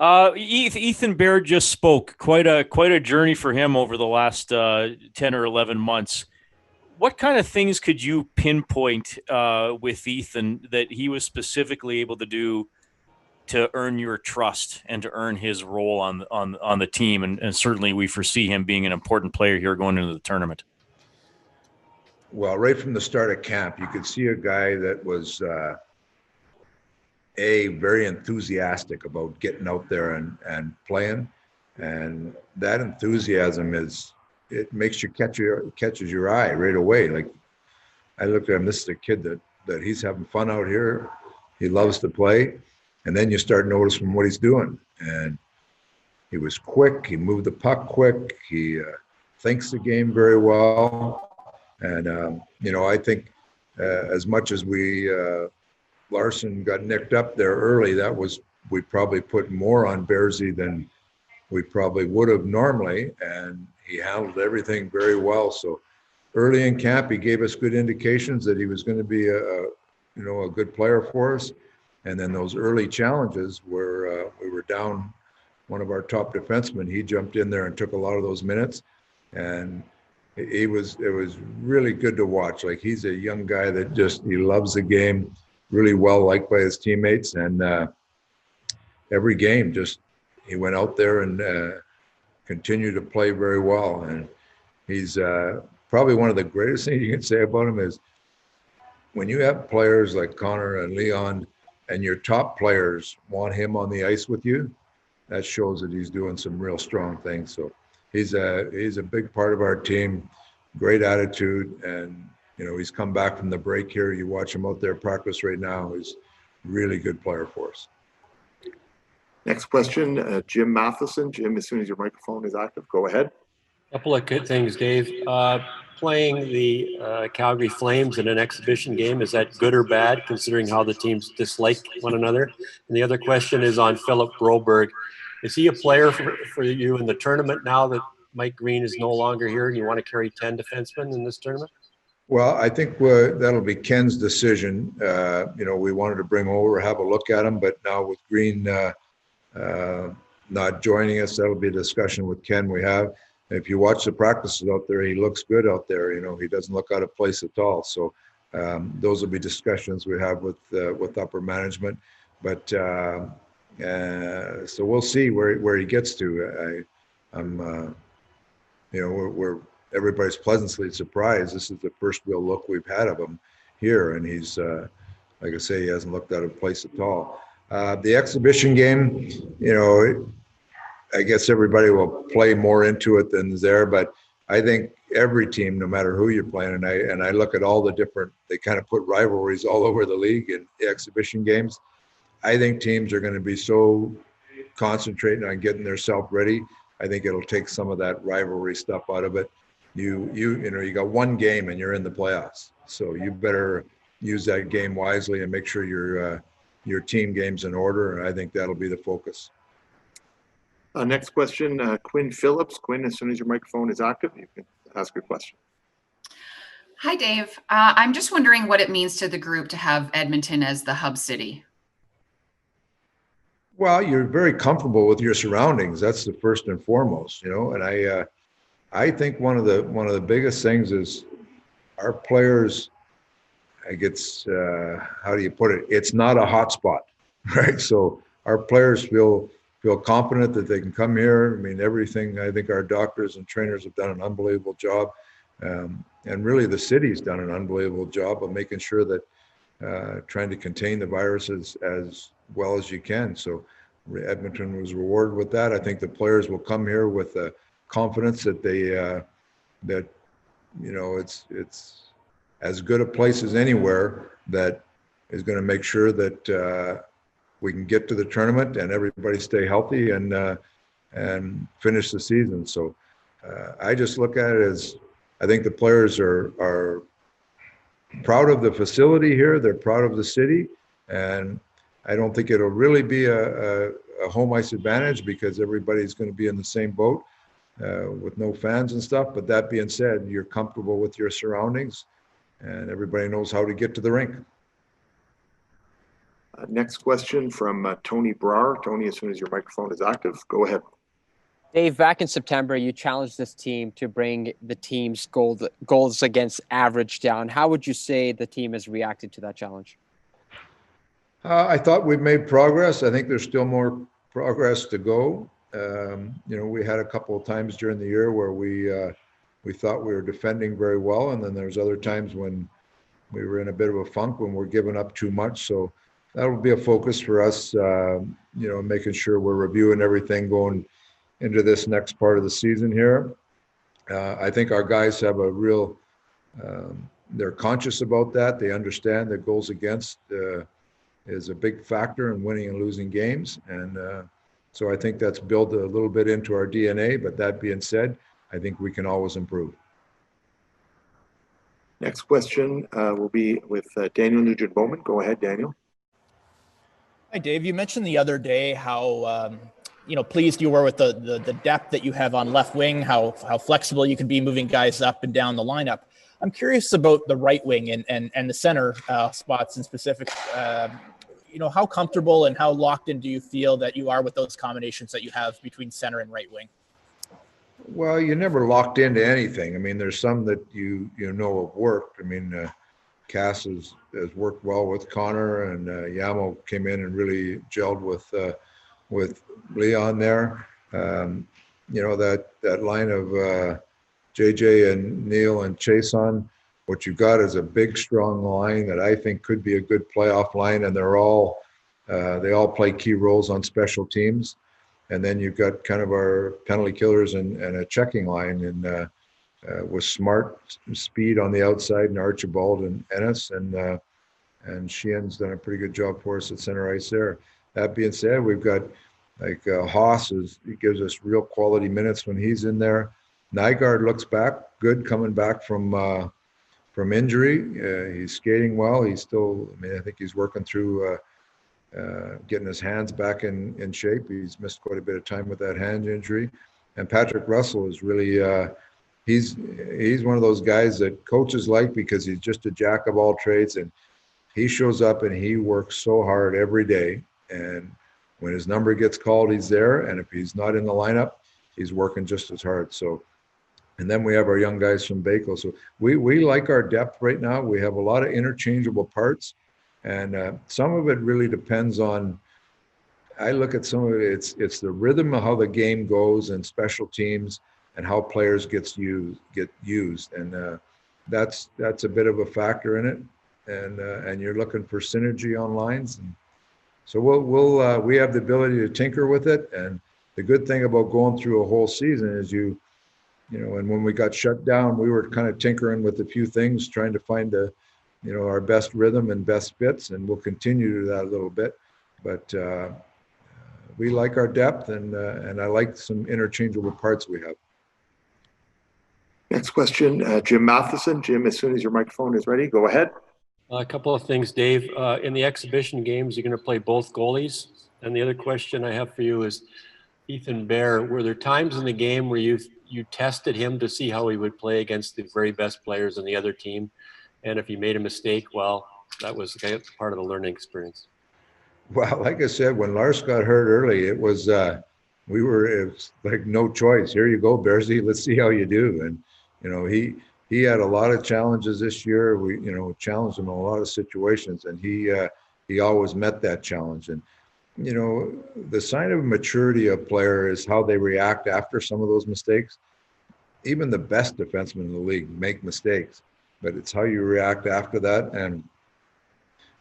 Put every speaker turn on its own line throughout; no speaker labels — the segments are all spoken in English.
Ethan Baird just spoke. Quite a journey for him over the last 10 or 11 months. What kind of things could you pinpoint with Ethan that he was specifically able to do to earn your trust and to earn his role on the team? And certainly we foresee him being an important player here going into the tournament.
Well, right from the start of camp, you could see a guy that was very enthusiastic about getting out there and playing, and that enthusiasm it makes you catches your eye right away. Like, I looked at him, this is a kid that he's having fun out here. He loves to play, and then you start noticing what he's doing. And he was quick. He moved the puck quick. He thinks the game very well. And I think as much as Larson got nicked up there early, we probably put more on Bearsy than we probably would have normally, and he handled everything very well. So early in camp, he gave us good indications that he was going to be a good player for us. And then those early challenges where we were down one of our top defensemen, he jumped in there and took a lot of those minutes, and it was really good to watch. Like, he's a young guy that he loves the game, really well liked by his teammates, and every game he went out there and continued to play very well. And he's probably one of the greatest things you can say about him is when you have players like Connor and Leon and your top players want him on the ice with you, that shows that he's doing some real strong things. So he's a big part of our team, great attitude, and he's come back from the break here. You watch him out there practice right now. He's a really good player for us.
Next question, Jim Matheson. Jim, as soon as your microphone is active, go ahead.
A couple of good things, Dave. Playing the Calgary Flames in an exhibition game, is that good or bad, considering how the teams dislike one another? And the other question is on Philip Broberg. Is he a player for you in the tournament now that Mike Green is no longer here and you want to carry 10 defensemen in this tournament?
Well, I think that'll be Ken's decision. We wanted to bring him over, have a look at him, but now with Green not joining us, that'll be a discussion with Ken we have. If you watch the practices out there, he looks good out there. He doesn't look out of place at all. So those will be discussions we have with upper management. But so we'll see where he gets to. We're everybody's pleasantly surprised. This is the first real look we've had of him here, and he's like I say, he hasn't looked out of place at all. The exhibition game, I guess everybody will play more into it than is there, but I think every team, no matter who you're playing, and I look at all the different, they kind of put rivalries all over the league in the exhibition games. I think teams are going to be so concentrating on getting themselves ready. I think it'll take some of that rivalry stuff out of it. You got one game and you're in the playoffs, so you better use that game wisely and make sure your team game's in order. And I think that'll be the focus.
Next question, Quinn Phillips. Quinn, as soon as your microphone is active, you can ask your question.
Hi, Dave. I'm just wondering what it means to the group to have Edmonton as the hub city.
Well, you're very comfortable with your surroundings. That's the first and foremost, and I think one of the biggest things is our players, I guess, how do you put it? It's not a hot spot, right? So our players feel confident that they can come here. I mean, everything, I think our doctors and trainers have done an unbelievable job. And really the city's done an unbelievable job of making sure that trying to contain the viruses as well as you can. So Edmonton was rewarded with that. I think the players will come here with the confidence that it's as good a place as anywhere that is going to make sure that we can get to the tournament and everybody stay healthy and finish the season. So I just look at it as, I think the players are proud of the facility here. They're proud of the city, and I don't think it'll really be a home ice advantage because everybody's going to be in the same boat with no fans and stuff. But that being said, you're comfortable with your surroundings, and everybody knows how to get to the rink.
Next question from Tony Brar. Tony, as soon as your microphone is active, go ahead.
Dave, back in September, you challenged this team to bring the team's goals against average down. How would you say the team has reacted to that challenge?
I thought we've made progress. I think there's still more progress to go. We had a couple of times during the year where we thought we were defending very well, and then there's other times when we were in a bit of a funk when we're giving up too much. So that will be a focus for us, making sure we're reviewing everything going into this next part of the season here. I think our guys have a real, they're conscious about that. They understand that goals against is a big factor in winning and losing games. And so I think that's built a little bit into our DNA. But that being said, I think we can always improve.
Next question will be with Daniel Nugent-Bowman. Go ahead, Daniel.
Hi, Dave. You mentioned the other day how pleased you were with the depth that you have on left wing, how flexible you can be moving guys up and down the lineup. I'm curious about the right wing and the center spots in specific. How comfortable and how locked in do you feel that you are with those combinations that you have between center and right wing?
Well, you're never locked into anything. I mean, there's some that you know have worked. I mean, Cass has worked well with Connor, and Yamo came in and really gelled with Leon there. That line of JJ and Neil and Chason, what you've got is a big, strong line that I think could be a good playoff line, and they all play key roles on special teams. And then you've got kind of our penalty killers and a checking line, and with Smart, speed on the outside, and Archibald and Ennis, and Sheehan's done a pretty good job for us at center ice there. That being said, we've got Haas he gives us real quality minutes when he's in there. Nygaard looks good coming back from injury. He's skating well. He's still, I think he's working through getting his hands back in shape. He's missed quite a bit of time with that hand injury. And Patrick Russell is really, he's one of those guys that coaches like because he's just a jack of all trades, and he shows up and he works so hard every day. And when his number gets called, he's there. And if he's not in the lineup, he's working just as hard. So, and then we have our young guys from Baco. So we like our depth right now. We have a lot of interchangeable parts. And some of it really depends on, I look at some of it, it's the rhythm of how the game goes and special teams and how players get used. And that's a bit of a factor in it. And you're looking for synergy on lines. And so we have the ability to tinker with it. And the good thing about going through a whole season is and when we got shut down, we were kind of tinkering with a few things, trying to find our best rhythm and best fits, and we'll continue to do that a little bit. But we like our depth, and I like some interchangeable parts we have.
Next question, Jim Matheson. Jim, as soon as your microphone is ready, go ahead.
A couple of things, Dave. In the exhibition games, you're going to play both goalies. And the other question I have for you is, Ethan Bear, were there times in the game where you tested him to see how he would play against the very best players on the other team? And if he made a mistake, well, that was part of the learning experience. Well,
like I said, when Lars got hurt early, it was like no choice. Here you go, Bearsy. Let's see how you do. And he had a lot of challenges this year. We challenged him in a lot of situations, and he always met that challenge. And the sign of maturity of a player is how they react after some of those mistakes. Even the best defensemen in the league make mistakes, but it's how you react after that. And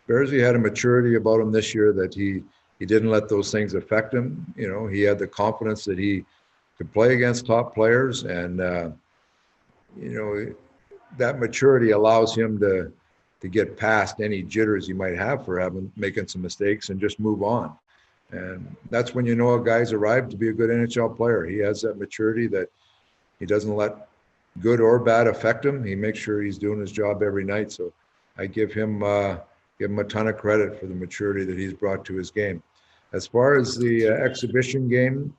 Bearsy had a maturity about him this year that he didn't let those things affect him. He had the confidence that he could play against top players, and that maturity allows him to get past any jitters you might have for making some mistakes and just move on. And that's when a guy's arrived to be a good NHL player. He has that maturity that he doesn't let good or bad affect him. He makes sure he's doing his job every night. So I give him a ton of credit for the maturity that he's brought to his game. As far as the exhibition game,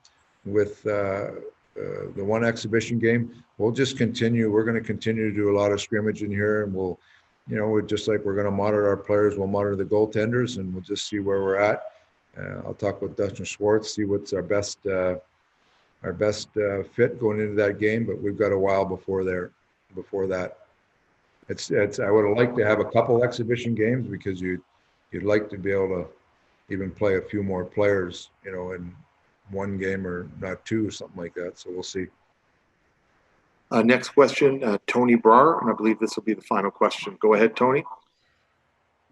with the one exhibition game, we'll just continue. We're going to continue to do a lot of scrimmage in here, and we'll you know, just like we're going to monitor our players, we'll monitor the goaltenders, and we'll just see where we're at. I'll talk with Dustin Schwartz, see what's our best fit going into that game. But we've got a while before that. It's. I would like to have a couple exhibition games because you'd like to be able to even play a few more players, you know, in one game or not two, something like that. So we'll see.
Next question, Tony Brar, and I believe this will be the final question. Go ahead, Tony.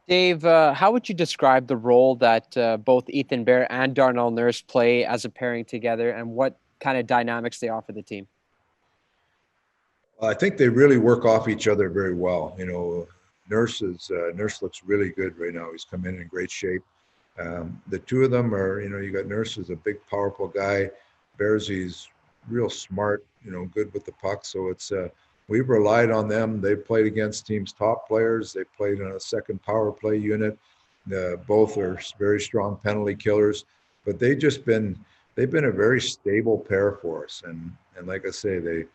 Dave, how would you describe the role that both Ethan Bear and Darnell Nurse play as a pairing together, and what kind of dynamics they offer the team?
I think they really work off each other very well. You know, Nurse looks really good right now. He's come in great shape. The two of them are, you know, you got Nurse is a big, powerful guy. Bears, he's real smart, you know, good with the puck. So it's we've relied on them. They've played against teams' top players. They played on a second power play unit. Both are very strong penalty killers, but they've been a very stable pair for us. And like I say, they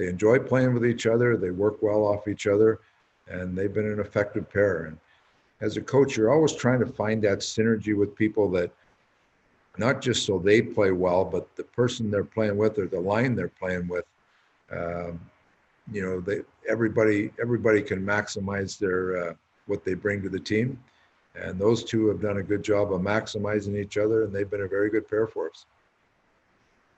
enjoy playing with each other. They work well off each other, and they've been an effective pair. And as a coach, you're always trying to find that synergy with people, that not just so they play well, but the person they're playing with or the line they're playing with, you know, everybody can maximize their what they bring to the team. And those two have done a good job of maximizing each other, and they've been a very good pair for us.